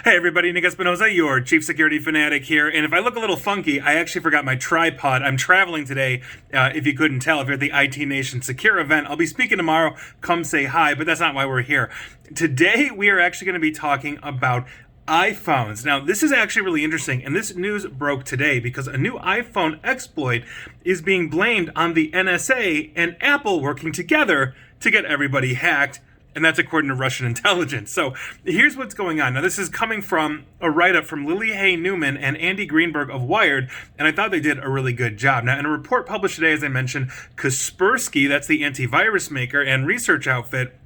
Hey everybody, Nick Espinosa, your chief security fanatic here. And if I look a little funky, I actually forgot my tripod. I'm traveling today, if you couldn't tell. If you're at the IT Nation Secure event, I'll be speaking tomorrow. Come say hi, but that's not why we're here. Today, we are actually going to be talking about iPhones. Now, this is actually really interesting, and this news broke today because a new iPhone exploit is being blamed on the NSA and Apple working together to get everybody hacked. And that's according to Russian intelligence. So here's what's going on. Now, this is coming from a write-up from Lily Hay Newman and Andy Greenberg of Wired, and I thought they did a really good job. Now, in a report published today, as I mentioned, Kaspersky, that's the antivirus maker and research outfit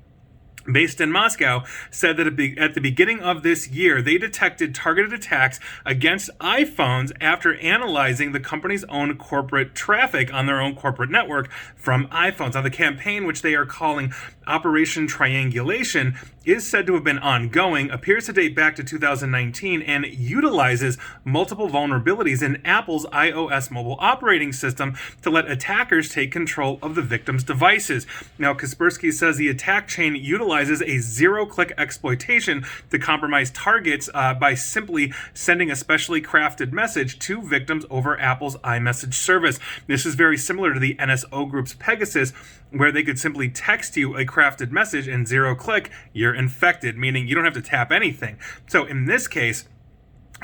based in Moscow, said that at the beginning of this year, they detected targeted attacks against iPhones after analyzing the company's own corporate traffic on their own corporate network from iPhones. Now, the campaign, which they are calling Operation Triangulation, is said to have been ongoing, appears to date back to 2019, and utilizes multiple vulnerabilities in Apple's iOS mobile operating system to let attackers take control of the victim's devices. Now, Kaspersky says the attack chain utilizes a zero-click exploitation to compromise targets by simply sending a specially crafted message to victims over Apple's iMessage service. This is very similar to the NSO Group's Pegasus, where they could simply text you a crafted message and zero-click, you're infected, meaning you don't have to tap anything. So in this case,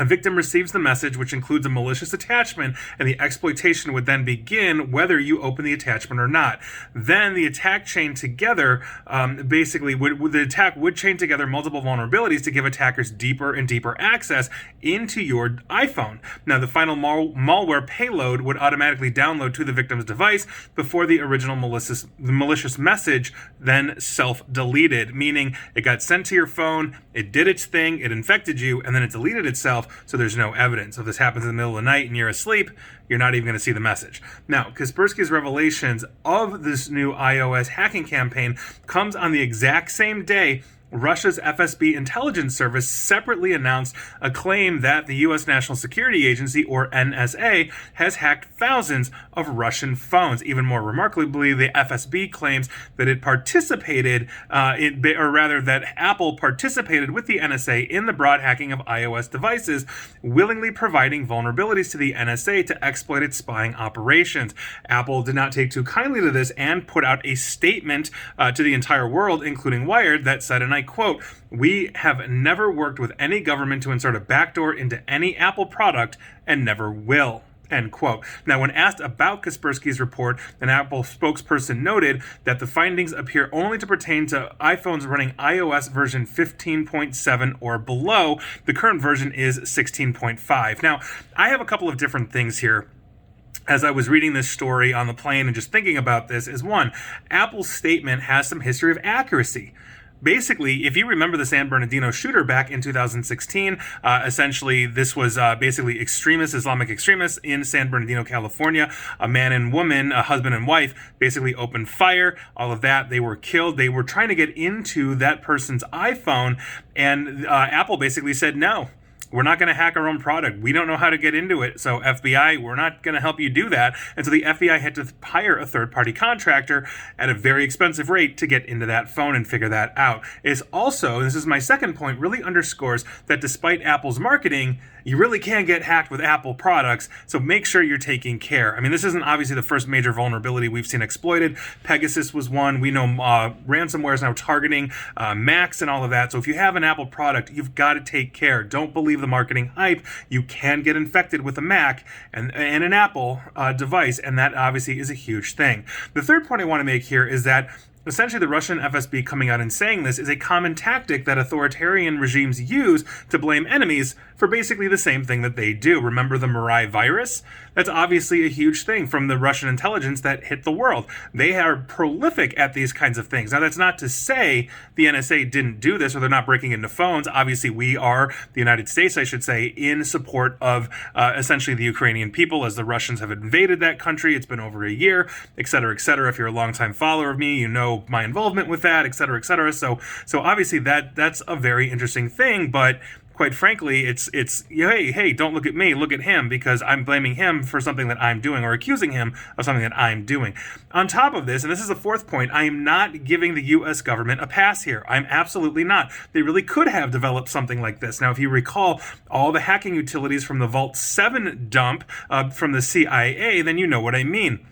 a victim receives the message, which includes a malicious attachment, and the exploitation would then begin whether you open the attachment or not. Then the attack chain together, the attack would chain together multiple vulnerabilities to give attackers deeper and deeper access into your iPhone. Now, the final malware payload would automatically download to the victim's device before the original malicious message then self-deleted, meaning it got sent to your phone, it did its thing, it infected you, and then it deleted itself. So there's no evidence. So if this happens in the middle of the night and you're asleep, you're not even going to see the message. Now, Kaspersky's revelations of this new iOS hacking campaign comes on the exact same day Russia's FSB intelligence service separately announced a claim that the U.S. National Security Agency, or NSA, has hacked thousands of Russian phones. Even more remarkably, the FSB claims that it participated, that Apple participated with the NSA in the broad hacking of iOS devices, willingly providing vulnerabilities to the NSA to exploit its spying operations. Apple did not take too kindly to this and put out a statement to the entire world, including Wired, that said, and I quote, "We have never worked with any government to insert a backdoor into any Apple product and never will." End quote. Now, when asked about Kaspersky's report, an Apple spokesperson noted that the findings appear only to pertain to iPhones running iOS version 15.7 or below. The current version is 16.5. Now, I have a couple of different things here as I was reading this story on the plane and just thinking about this. Is one, Apple's statement has some history of accuracy. Basically, if you remember the San Bernardino shooter back in 2016, essentially this was basically Islamic extremists in San Bernardino, California. A man and woman, a husband and wife, basically opened fire, all of that. They were killed. They were trying to get into that person's iPhone, and Apple basically said no. We're not going to hack our own product. We don't know how to get into it. So FBI, we're not going to help you do that. And so the FBI had to hire a third-party contractor at a very expensive rate to get into that phone and figure that out. It's also, this is my second point, really underscores that despite Apple's marketing, you really can get hacked with Apple products. So make sure you're taking care. I mean, this isn't obviously the first major vulnerability we've seen exploited. Pegasus was one. We know ransomware is now targeting Macs and all of that. So if you have an Apple product, you've got to take care. Don't believe the marketing hype. You can get infected with a Mac and an Apple device, and that obviously is a huge thing. The third point I want to make here is that essentially the Russian FSB coming out and saying this is a common tactic that authoritarian regimes use to blame enemies for basically the same thing that they do. Remember the Mirai virus? That's obviously a huge thing from the Russian intelligence that hit the world. They are prolific at these kinds of things. Now, that's not to say the NSA didn't do this or they're not breaking into phones. Obviously, we are, the United States, I should say, in support of essentially the Ukrainian people as the Russians have invaded that country. It's been over a year, et cetera, et cetera. If you're a longtime follower of me, you know my involvement with that, et cetera, et cetera. So obviously that's a very interesting thing, but quite frankly, it's hey, don't look at me, look at him, because I'm blaming him for something that I'm doing or accusing him of something that I'm doing. On top of this, and this is the fourth point, I am not giving the U.S. government a pass here. I'm absolutely not. They really could have developed something like this. Now, if you recall all the hacking utilities from the Vault 7 dump from the CIA, then you know what I mean.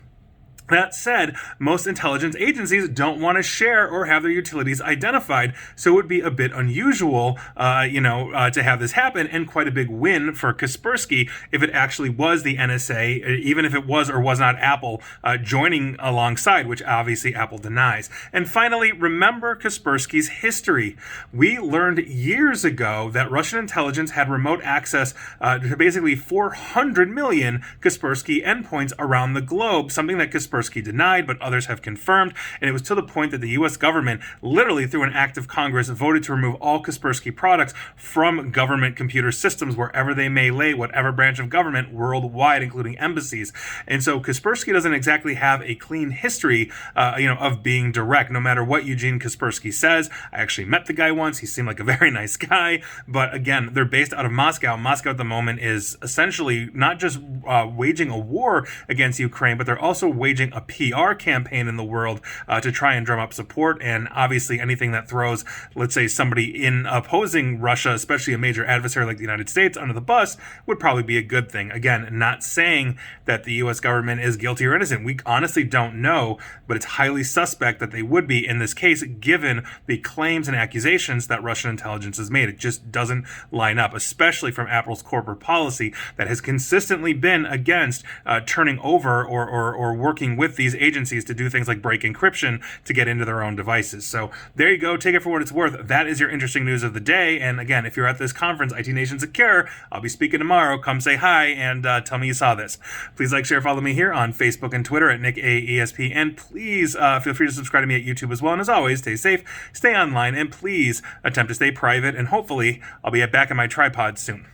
That said, most intelligence agencies don't want to share or have their utilities identified, so it would be a bit unusual, to have this happen, and quite a big win for Kaspersky if it actually was the NSA, even if it was or was not Apple joining alongside, which obviously Apple denies. And finally, remember Kaspersky's history. We learned years ago that Russian intelligence had remote access to basically 400 million Kaspersky endpoints around the globe, something that Kaspersky denied, but others have confirmed, and it was to the point that the U.S. government, literally through an act of Congress, voted to remove all Kaspersky products from government computer systems wherever they may lay, whatever branch of government worldwide, including embassies. And so Kaspersky doesn't exactly have a clean history, of being direct, no matter what Eugene Kaspersky says. I actually met the guy once. He seemed like a very nice guy, but again, they're based out of Moscow. Moscow at the moment is essentially not just waging a war against Ukraine, but they're also waging a PR campaign in the world to try and drum up support. And obviously anything that throws, let's say, somebody in opposing Russia, especially a major adversary like the United States, under the bus would probably be a good thing. Again, not saying that the U.S. government is guilty or innocent. We honestly don't know, but it's highly suspect that they would be in this case, given the claims and accusations that Russian intelligence has made. It just doesn't line up, especially from Apple's corporate policy that has consistently been against turning over or working with these agencies to do things like break encryption to get into their own devices. So there you go. Take it for what it's worth. That is your interesting news of the day. And again, if you're at this conference, IT Nation Secure, I'll be speaking tomorrow. Come say hi and tell me you saw this. Please like, share, follow me here on Facebook and Twitter at NickAESP. And please feel free to subscribe to me at YouTube as well. And as always, stay safe, stay online, and please attempt to stay private. And hopefully I'll be back in my tripod soon.